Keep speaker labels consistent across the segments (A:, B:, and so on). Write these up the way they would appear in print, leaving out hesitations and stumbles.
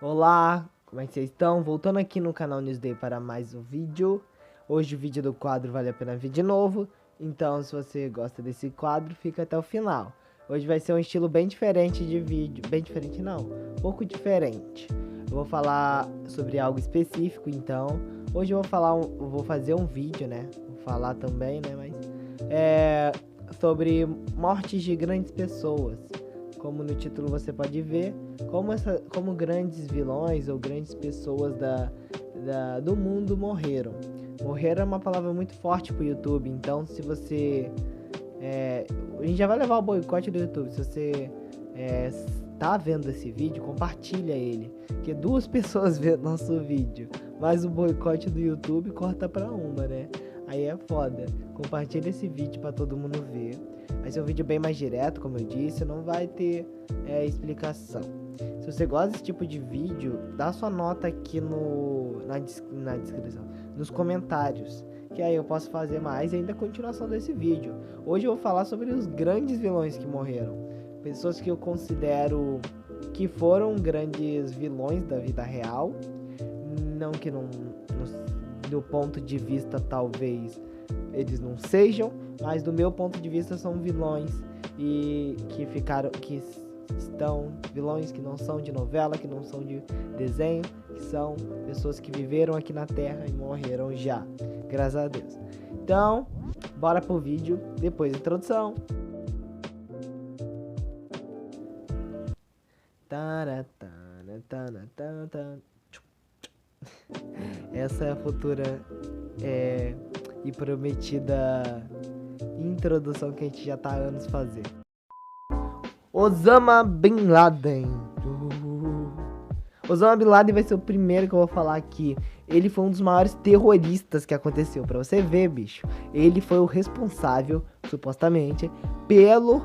A: Olá, como é que vocês estão? Voltando aqui no canal Newsday para mais um vídeo. Hoje o vídeo do quadro vale a pena ver de novo, então se você gosta desse quadro, fica até o final. Hoje vai ser um estilo bem diferente de vídeo, bem diferente não, um pouco diferente. Eu vou falar sobre algo específico, então hoje eu vou fazer um vídeo, né? Vou falar também, né? Mas sobre mortes de grandes pessoas. Como no título você pode ver, como grandes vilões ou grandes pessoas do mundo morreram. Morrer é uma palavra muito forte pro YouTube, então se você... a gente já vai levar o boicote do YouTube. Se você tá vendo esse vídeo, compartilha ele. Porque 2 pessoas vendo nosso vídeo, mas o boicote do YouTube corta pra uma, né? Aí é foda. Compartilha esse vídeo pra todo mundo ver. Vai ser um vídeo bem mais direto, como eu disse, não vai ter explicação. Se você gosta desse tipo de vídeo, dá sua nota aqui na descrição, nos comentários, que aí eu posso fazer mais e ainda a continuação desse vídeo. Hoje eu vou falar sobre os grandes vilões que morreram. Pessoas que eu considero que foram grandes vilões da vida real. Não que do ponto de vista talvez eles não sejam, mas do meu ponto de vista são vilões e que estão vilões que não são de novela, que não são de desenho, que são pessoas que viveram aqui na Terra e morreram já, graças a Deus. Então, bora pro vídeo depois da introdução. Essa é a futura e prometida introdução que a gente já tá há anos fazendo. Osama Bin Laden. Osama Bin Laden vai ser o primeiro que eu vou falar aqui. Ele foi um dos maiores terroristas que aconteceu. Pra você ver, bicho. Ele foi o responsável, supostamente, pelo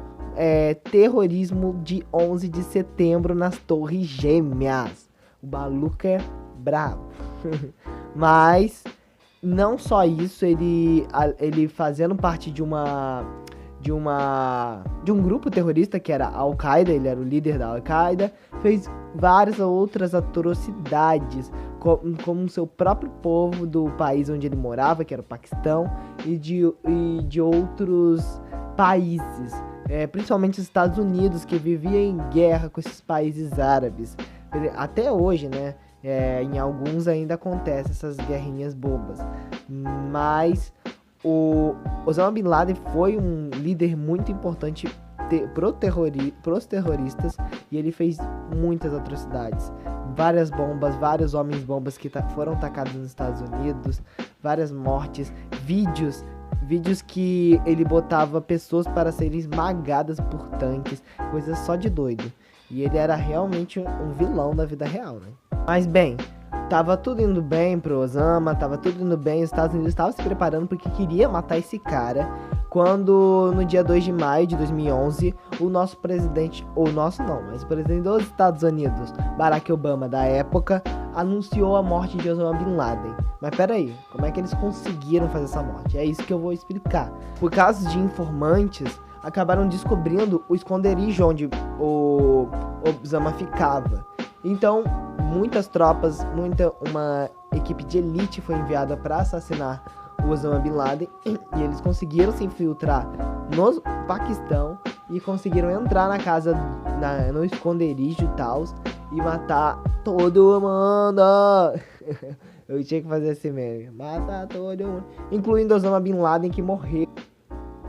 A: terrorismo de 11 de setembro nas Torres Gêmeas. O maluco é brabo. Mas não só isso, ele fazendo parte de um grupo terrorista que era a Al-Qaeda, ele era o líder da Al-Qaeda, fez várias outras atrocidades como seu próprio povo do país onde ele morava, que era o Paquistão, e de outros países, principalmente os Estados Unidos, que vivia em guerra com esses países árabes. Até hoje, né? Em alguns ainda acontecem essas guerrinhas bobas, mas o Osama Bin Laden foi um líder muito importante pros terroristas, e ele fez muitas atrocidades, várias bombas, vários homens bombas que foram tacados nos Estados Unidos, várias mortes, vídeos que ele botava pessoas para serem esmagadas por tanques, coisas só de doido. E ele era realmente um vilão da vida real, né? Mas bem, tava tudo indo bem pro Osama, tava tudo indo bem, os Estados Unidos estavam se preparando porque queria matar esse cara, quando no dia 2 de maio de 2011, o nosso presidente, mas o presidente dos Estados Unidos, Barack Obama da época, anunciou a morte de Osama Bin Laden. Mas peraí, como é que eles conseguiram fazer essa morte? É isso que eu vou explicar. Por causa de informantes, acabaram descobrindo o esconderijo onde o Osama ficava. Então, muitas tropas, uma equipe de elite foi enviada para assassinar o Osama Bin Laden, e eles conseguiram se infiltrar no Paquistão e conseguiram entrar na casa, no esconderijo e tal, e matar todo mundo. Eu tinha que fazer esse meme, matar todo mundo, incluindo Osama Bin Laden, que morreu.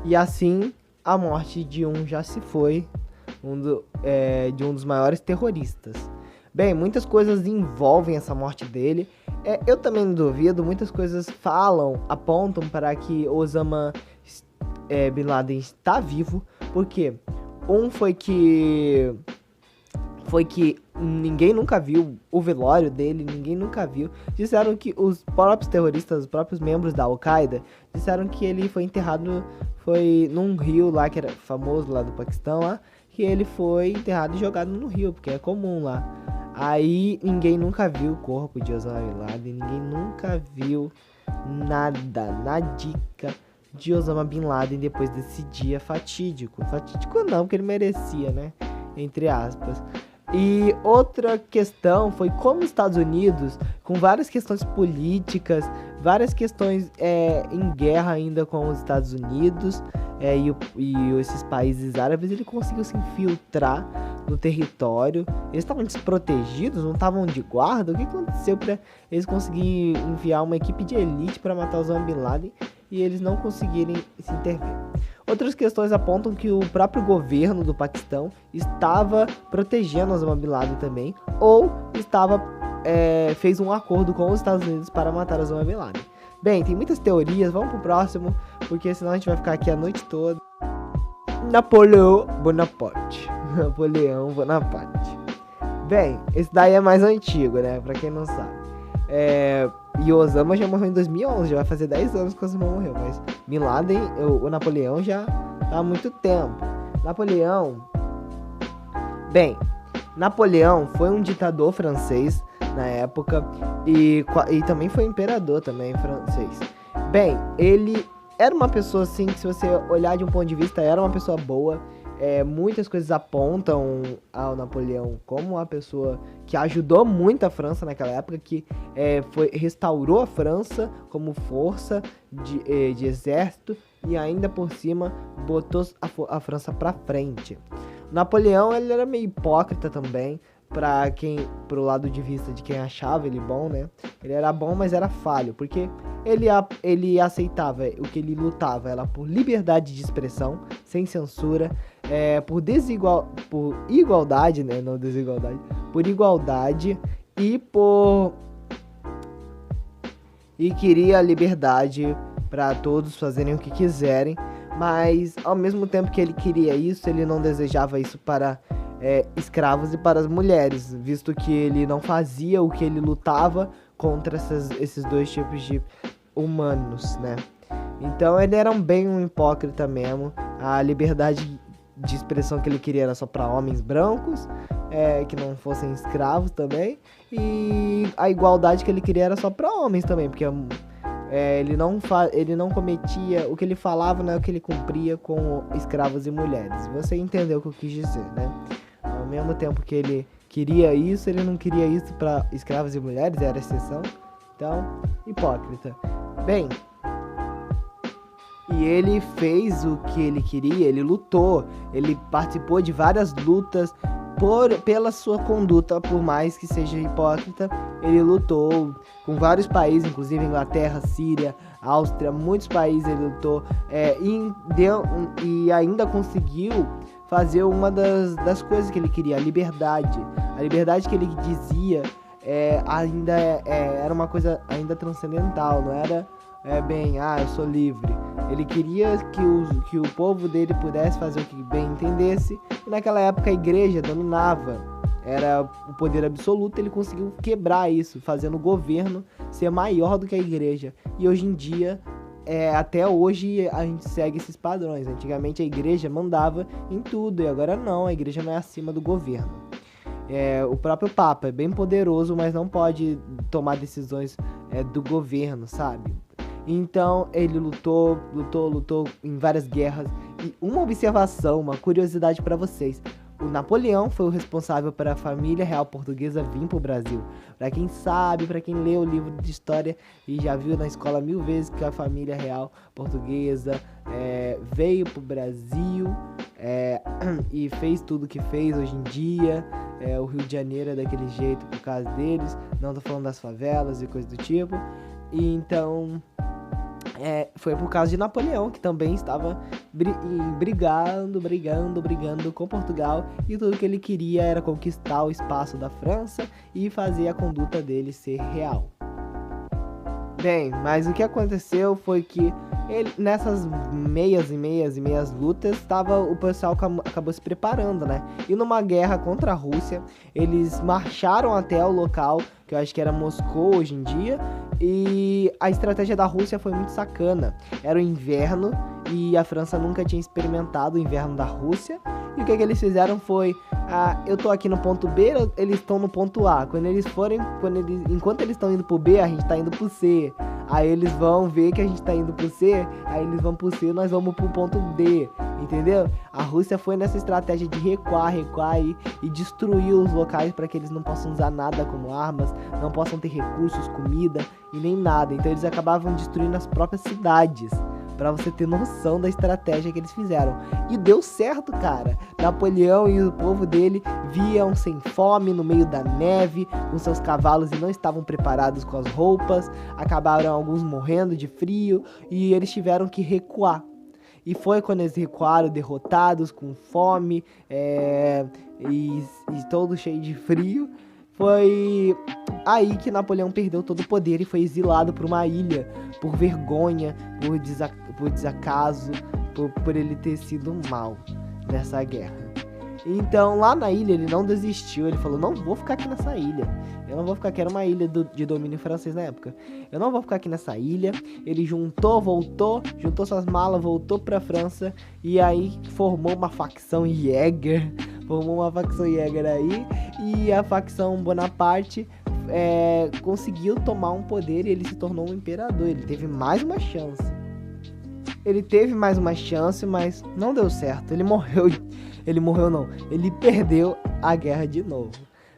A: E assim, a morte de um já se foi, de um dos maiores terroristas. Bem, muitas coisas envolvem essa morte dele. Eu também não duvido, muitas coisas apontam para que Osama Bin Laden está vivo. Porque foi que ninguém nunca viu o velório dele, ninguém nunca viu. Disseram que os próprios terroristas, os próprios membros da Al-Qaeda, disseram que ele foi enterrado, foi num rio lá, que era famoso lá do Paquistão, lá, que ele foi enterrado e jogado no rio, porque é comum lá. Aí ninguém nunca viu o corpo de Osama Bin Laden, ninguém nunca viu nadica de Osama Bin Laden depois desse dia fatídico. Fatídico não, porque ele merecia, né? Entre aspas. E outra questão foi como os Estados Unidos, com várias questões políticas, várias questões em guerra ainda com os Estados Unidos e esses países árabes, ele conseguiu se infiltrar no território. Eles estavam desprotegidos, não estavam de guarda. O que aconteceu para eles conseguirem enviar uma equipe de elite para matar Osama Bin Laden e eles não conseguirem se intervir? Outras questões apontam que o próprio governo do Paquistão estava protegendo Osama Bin Laden também, ou fez um acordo com os Estados Unidos para matar Osama Bin Laden. Bem, tem muitas teorias, vamos pro próximo, porque senão a gente vai ficar aqui a noite toda. Napoleão Bonaparte. Bem, esse daí é mais antigo, né, pra quem não sabe. E o Osama já morreu em 2011, já vai fazer 10 anos que o Osama morreu, mas Bin Laden, o Napoleão já tá há muito tempo. Napoleão foi um ditador francês na época e também foi imperador também francês. Bem, ele era uma pessoa assim que, se você olhar de um ponto de vista, era uma pessoa boa. Muitas coisas apontam ao Napoleão como uma pessoa que ajudou muito a França naquela época, que restaurou a França como força de exército e ainda por cima botou a França pra frente. O Napoleão, ele era meio hipócrita também, pro lado de vista de quem achava ele bom, né? Ele era bom, mas era falho, porque ele aceitava, o que ele lutava era por liberdade de expressão, sem censura, por igualdade, né? Não desigualdade, por igualdade e queria a liberdade para todos fazerem o que quiserem, mas ao mesmo tempo que ele queria isso, ele não desejava isso para escravos e para as mulheres, visto que ele não fazia o que ele lutava contra esses dois tipos de humanos, né? Então ele era bem um hipócrita mesmo. A liberdade de expressão que ele queria era só para homens brancos, que não fossem escravos também, e a igualdade que ele queria era só para homens também, porque ele não cometia, o que ele falava não é o que ele cumpria com escravos e mulheres. Você entendeu o que eu quis dizer, né? Ao mesmo tempo que ele queria isso, ele não queria isso para escravos e mulheres, era exceção. Então, hipócrita. Bem, e ele fez o que ele queria, ele lutou, ele participou de várias lutas pela sua conduta, por mais que seja hipócrita. Ele lutou com vários países, inclusive Inglaterra, Síria, Áustria, muitos países ele lutou, e ainda conseguiu fazer uma das coisas que ele queria, a liberdade que ele dizia ainda era uma coisa ainda transcendental, não era eu sou livre. Ele queria que o povo dele pudesse fazer o que bem entendesse, e naquela época a igreja dominava, era o poder absoluto. Ele conseguiu quebrar isso, fazendo o governo ser maior do que a igreja, e hoje em dia, até hoje a gente segue esses padrões. Antigamente a igreja mandava em tudo, e agora não, a igreja não é acima do governo. O próprio Papa é bem poderoso, mas não pode tomar decisões do governo, sabe? Então ele lutou em várias guerras. E uma observação, uma curiosidade para vocês: o Napoleão foi o responsável para a família real portuguesa vir para o Brasil. Para quem sabe, para quem lê o livro de história e já viu na escola 1000 vezes que a família real portuguesa veio para o Brasil e fez tudo que fez hoje em dia. O Rio de Janeiro é daquele jeito por causa deles. Não tô falando das favelas e coisa do tipo. E então foi por causa de Napoleão, que também estava brigando com Portugal, e tudo que ele queria era conquistar o espaço da França e fazer a conduta dele ser real. Bem, mas o que aconteceu foi que nessas meias lutas, o pessoal acabou se preparando, né? E numa guerra contra a Rússia, eles marcharam até o local, que eu acho que era Moscou hoje em dia, e a estratégia da Rússia foi muito sacana. Era o inverno e a França nunca tinha experimentado o inverno da Rússia. E o que eles fizeram foi: eu tô aqui no ponto B, eles estão no ponto A. Enquanto eles estão indo pro B, a gente tá indo pro C. Aí eles vão ver que a gente tá indo pro C, aí eles vão pro C, nós vamos pro ponto D, entendeu? A Rússia foi nessa estratégia de recuar e destruir os locais para que eles não possam usar nada como armas, não possam ter recursos, comida e nem nada. Então eles acabavam destruindo as próprias cidades, pra você ter noção da estratégia que eles fizeram. E deu certo, cara. Napoleão e o povo dele viam sem fome no meio da neve, com seus cavalos, e não estavam preparados com as roupas. Acabaram alguns morrendo de frio e eles tiveram que recuar. E foi quando eles recuaram, derrotados, com fome e todo cheio de frio. Foi aí que Napoleão perdeu todo o poder e foi exilado para uma ilha, por vergonha, por desacaso, por ele ter sido mal nessa guerra. Então lá na ilha ele não desistiu, ele falou, não vou ficar aqui nessa ilha. Eu não vou ficar aqui, era uma ilha de domínio francês na época. Eu não vou ficar aqui nessa ilha. Ele juntou suas malas, voltou pra França e aí formou uma facção Jäger. Aí e a facção Bonaparte conseguiu tomar um poder e ele se tornou um imperador. Ele teve mais uma chance. Mas não deu certo. Ele morreu não. Ele perdeu a guerra de novo.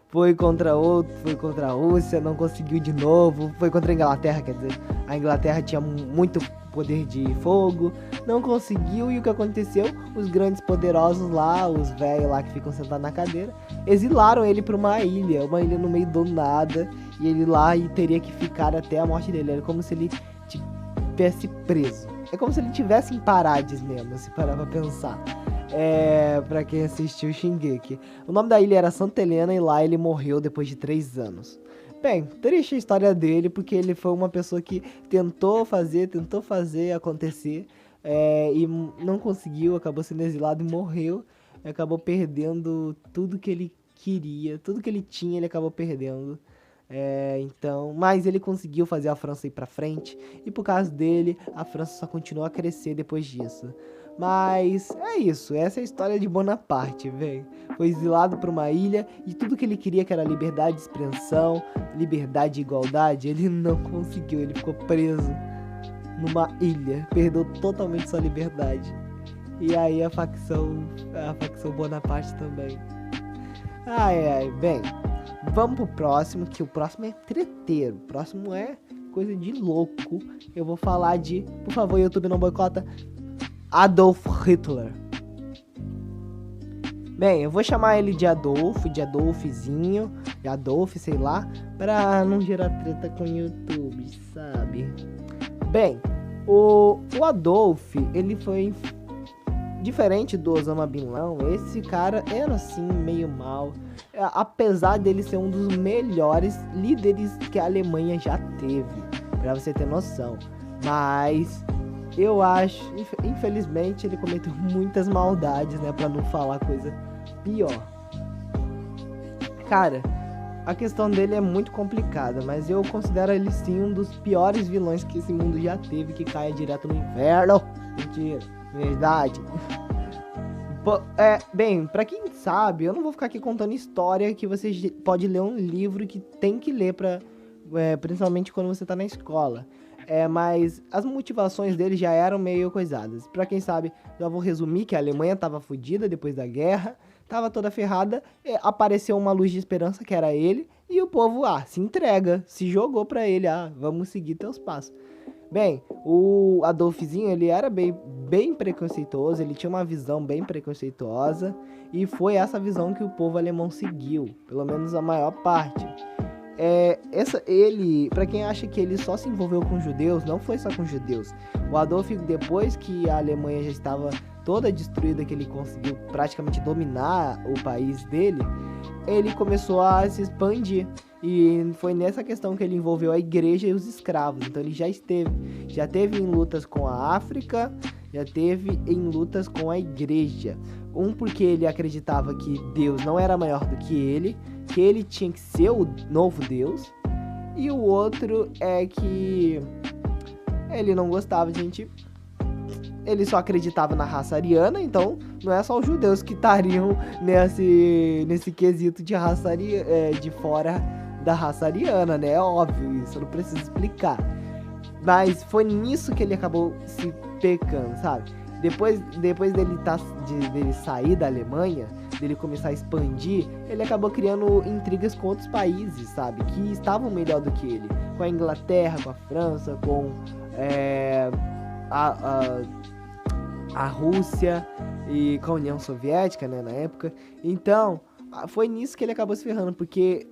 A: Foi contra a Rússia, não conseguiu de novo. Foi contra a Inglaterra, quer dizer, a Inglaterra tinha muito poder de fogo, não conseguiu. E o que aconteceu? Os grandes poderosos lá, os velhos lá que ficam sentados na cadeira, exilaram ele para uma ilha no meio do nada. E ele lá teria que ficar até a morte dele. Era como se ele tivesse preso. É como se ele tivesse em Parades mesmo, se parar pra pensar. Pra quem assistiu Shingeki. O nome da ilha era Santa Helena e lá ele morreu depois de 3 anos. Bem, triste a história dele, porque ele foi uma pessoa que tentou fazer acontecer e não conseguiu, acabou sendo exilado e morreu. Acabou perdendo tudo que ele queria, tudo que ele tinha ele acabou perdendo. Mas ele conseguiu fazer a França ir pra frente e por causa dele a França só continuou a crescer depois disso. Mas é isso, essa é a história de Bonaparte, velho. Foi exilado para uma ilha e tudo que ele queria, que era liberdade de expressão, liberdade e igualdade, ele não conseguiu, ele ficou preso numa ilha, perdeu totalmente sua liberdade. E aí a facção Bonaparte também. Bem, vamos pro próximo, que o próximo é treteiro, o próximo é coisa de louco. Eu vou falar de, por favor, YouTube não boicota, Adolf Hitler. Bem, eu vou chamar ele de Adolfzinho, de Adolf, sei lá, pra não gerar treta com o YouTube, sabe? Bem, o Adolf, ele foi diferente do Osama Bin Laden. Esse cara era assim, meio mal, apesar dele ser um dos melhores líderes que a Alemanha já teve, pra você ter noção. Mas eu acho, infelizmente, ele cometeu muitas maldades, né? Pra não falar coisa pior. Cara, a questão dele é muito complicada, mas eu considero ele sim um dos piores vilões que esse mundo já teve, que caia direto no inferno. Mentira, verdade. Bem, pra quem sabe, eu não vou ficar aqui contando história, que você pode ler um livro que tem que ler, principalmente quando você tá na escola. Mas as motivações dele já eram meio coisadas. Pra quem sabe, já vou resumir que a Alemanha tava fodida depois da guerra, tava toda ferrada, apareceu uma luz de esperança que era ele, e o povo, se entrega, se jogou pra ele, vamos seguir teus passos. Bem, o Adolfzinho, ele era bem preconceituoso, ele tinha uma visão bem preconceituosa, e foi essa visão que o povo alemão seguiu, pelo menos a maior parte. Pra quem acha que ele só se envolveu com judeus, não foi só com judeus. O Adolf, depois que a Alemanha já estava toda destruída, que ele conseguiu praticamente dominar o país dele, ele começou a se expandir. E foi nessa questão que ele envolveu a igreja e os escravos. Então ele já teve em lutas com a África, já teve em lutas com a igreja. Porque ele acreditava que Deus não era maior do que ele tinha que ser o novo Deus. E o outro é que ele não gostava ele só acreditava na raça ariana, então não é só os judeus que estariam nesse quesito de de fora da raça ariana, né? É óbvio isso, eu não preciso explicar. Mas foi nisso que ele acabou se pecando, sabe? Depois dele sair da Alemanha, dele começar a expandir, ele acabou criando intrigas com outros países, sabe? Que estavam melhor do que ele. Com a Inglaterra, com a França, com a Rússia e com a União Soviética, né, na época. Então, foi nisso que ele acabou se ferrando, porque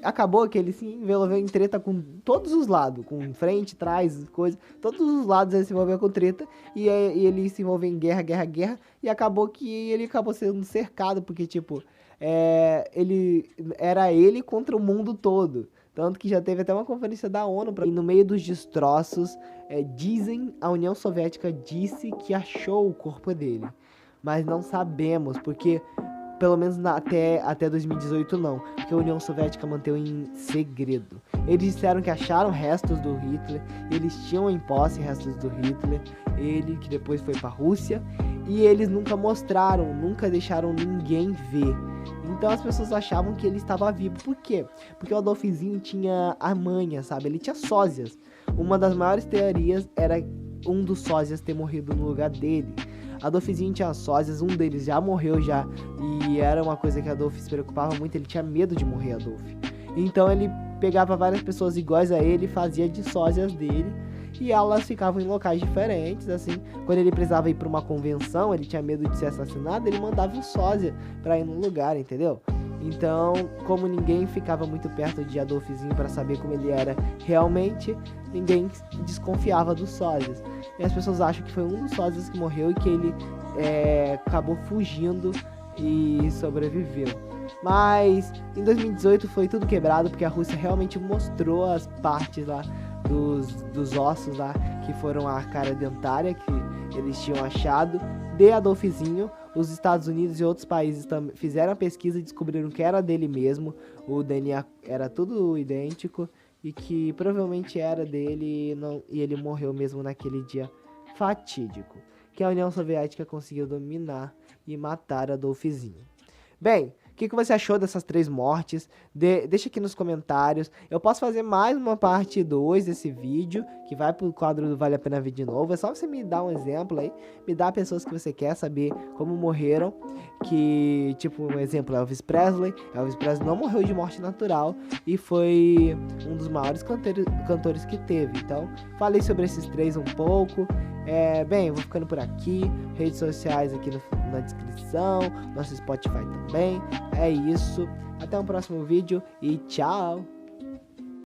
A: acabou que ele se envolveu em treta com todos os lados, com frente, trás, coisa, todos os lados ele se envolveu com treta, e ele se envolveu em guerra, e acabou que ele acabou sendo cercado, porque, tipo, ele contra o mundo todo. Tanto que já teve até uma conferência da ONU, e no meio dos destroços, a União Soviética disse que achou o corpo dele. Mas não sabemos, porque pelo menos até 2018 não, porque a União Soviética manteve em segredo. Eles disseram que acharam restos do Hitler, eles tinham em posse restos do Hitler, ele que depois foi pra Rússia, e eles nunca mostraram, nunca deixaram ninguém ver. Então as pessoas achavam que ele estava vivo. Por quê? Porque o Adolfzinho tinha a manha, sabe? Ele tinha sósias. Uma das maiores teorias era um dos sósias ter morrido no lugar dele. Adolfzinho tinha sósias, um deles já morreu já, e era uma coisa que Adolf se preocupava muito, ele tinha medo de morrer, Adolf. Então ele pegava várias pessoas iguais a ele, fazia de sósias dele, e elas ficavam em locais diferentes, assim. Quando ele precisava ir para uma convenção, ele tinha medo de ser assassinado, ele mandava um sósia para ir no lugar, entendeu? Então, como ninguém ficava muito perto de Adolfzinho para saber como ele era realmente, ninguém desconfiava dos sósias. E as pessoas acham que foi um dos sósias que morreu e que ele acabou fugindo e sobreviveu. Mas em 2018 foi tudo quebrado, porque a Rússia realmente mostrou as partes lá dos ossos lá, que foram a cara dentária que eles tinham achado de Adolfzinho. Os Estados Unidos e outros países fizeram a pesquisa e descobriram que era dele mesmo, o DNA era tudo idêntico, e que provavelmente era dele, e ele morreu mesmo naquele dia fatídico, que a União Soviética conseguiu dominar e matar Adolfzinho. Bem, o que você achou dessas 3 mortes? Deixa aqui nos comentários. Eu posso fazer mais uma parte 2 desse vídeo, que vai pro quadro do Vale a Pena Ver de Novo. É só você me dar um exemplo aí, me dar pessoas que você quer saber como morreram. Que, tipo, um exemplo, Elvis Presley. Elvis Presley não morreu de morte natural e foi um dos maiores cantores que teve. Então, falei sobre esses 3 um pouco. Bem, eu vou ficando por aqui. Redes sociais aqui na descrição, nosso Spotify também. É isso. Até o próximo vídeo e tchau!